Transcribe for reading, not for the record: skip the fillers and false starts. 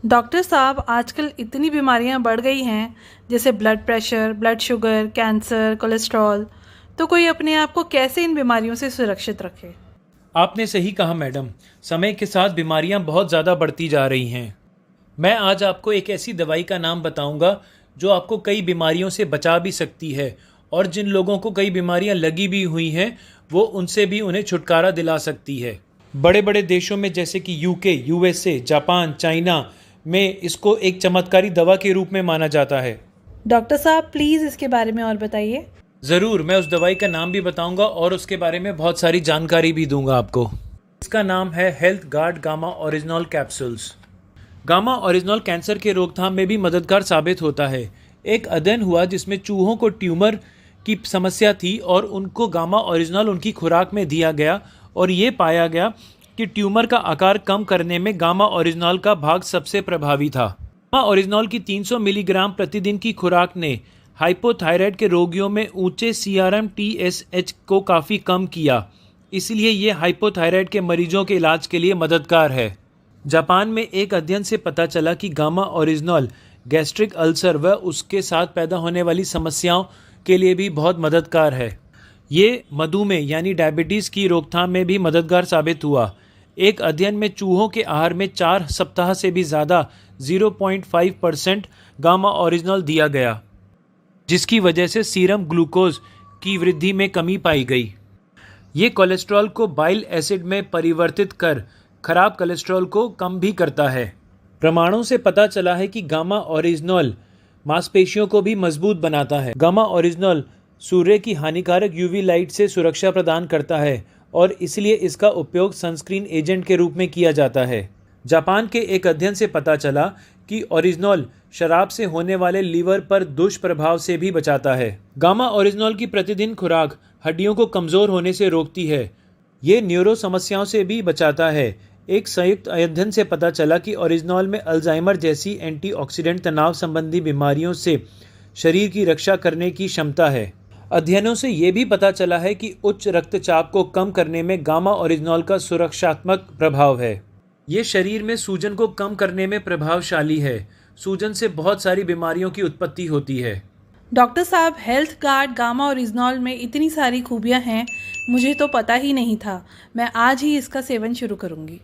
Doctor साहब, आजकल इतनी बीमारियां बढ़ गई हैं, जैसे blood pressure, blood sugar, cancer, cholesterol. तो कोई अपने आप को कैसे इन बीमारियों से सुरक्षित रखे? आपने सही कहा मैडम। समय के साथ बीमारियां बहुत ज़्यादा बढ़ती जा रही हैं। मैं आज आपको एक ऐसी दवाई का नाम बताऊंगा जो आपको कई बीमारियों से बचा भी सकती है, और जिन लोगों को कई बीमारियां लगी भी हुई हैं वो उनसे भी उन्हें छुटकारा दिला सकती है। बड़े बड़े देशों में जैसे कि यूके, यूएसए, जापान, चाइना में इसको एक चमत्कारी दवा के रूप में माना जाता है। डॉक्टर साहब, प्लीज़ इसके बारे में और बताइए। ज़रूर, मैं उस दवाई का नाम भी बताऊंगा और उसके बारे में बहुत सारी जानकारी भी दूंगा आपको। इसका नाम है health guard gamma original capsules. Gamma original cancer के रोकथाम में भी मददगार साबित होता है। एक अध्ययन हुआ जिसमें चूहों को ट्यूमर की समस्या थी और उनको गामा ओरिजिनल उनकी खुराक में दिया गया, और ये पाया गया कि ट्यूमर का आकार कम करने में गामा ओरिजिनल का भाग सबसे प्रभावी था। गामा ओरिजिनल की 300 मिलीग्राम प्रतिदिन की खुराक ने हाइपोथायराइड के रोगियों में ऊंचे सीआरएम TSH को काफ़ी कम किया, इसलिए ये हाइपोथायराइड के मरीजों के इलाज के लिए मददगार है। जापान में एक अध्ययन से पता चला कि गामा ओरिजिनल गैस्ट्रिक अल्सर व उसके साथ पैदा होने वाली समस्याओं के लिए भी बहुत मददगार है। ये मधुमेह यानी डायबिटीज़ की रोकथाम में भी मददगार साबित हुआ। एक अध्ययन में चूहों के आहार में 4 सप्ताह से भी ज़्यादा 0.5% गामा ओरिजिनल दिया गया, जिसकी वजह से सीरम ग्लूकोज की वृद्धि में कमी पाई गई। ये कोलेस्ट्रॉल को बाइल एसिड में परिवर्तित कर खराब कोलेस्ट्रॉल को कम भी करता है। प्रमाणों से पता चला है कि गामा ओरिजिनल मांसपेशियों को भी मजबूत बनाता है। गामा ओरिजिनल सूर्य की हानिकारक यूवी लाइट से सुरक्षा प्रदान करता है, और इसलिए इसका उपयोग सनस्क्रीन एजेंट के रूप में किया जाता है। जापान के एक अध्ययन से पता चला कि ओरिजिनल शराब से होने वाले लीवर पर दुष्प्रभाव से भी बचाता है। गामा ओरिजिनल की प्रतिदिन खुराक हड्डियों को कमज़ोर होने से रोकती है। ये न्यूरो समस्याओं से भी बचाता है। एक संयुक्त अध्ययन से पता चला कि ओरिजिनल में अल्जाइमर जैसी एंटीऑक्सीडेंट तनाव संबंधी बीमारियों से शरीर की रक्षा करने की क्षमता है। अध्ययनों से ये भी पता चला है कि उच्च रक्तचाप को कम करने में गामा ओरिजिनल का सुरक्षात्मक प्रभाव है। ये शरीर में सूजन को कम करने में प्रभावशाली है। सूजन से बहुत सारी बीमारियों की उत्पत्ति होती है। डॉक्टर साहब, हेल्थ गार्ड गामा ओरिजिनल में इतनी सारी खूबियां हैं, मुझे तो पता ही नहीं था। मैं आज ही इसका सेवन शुरू करूंगी।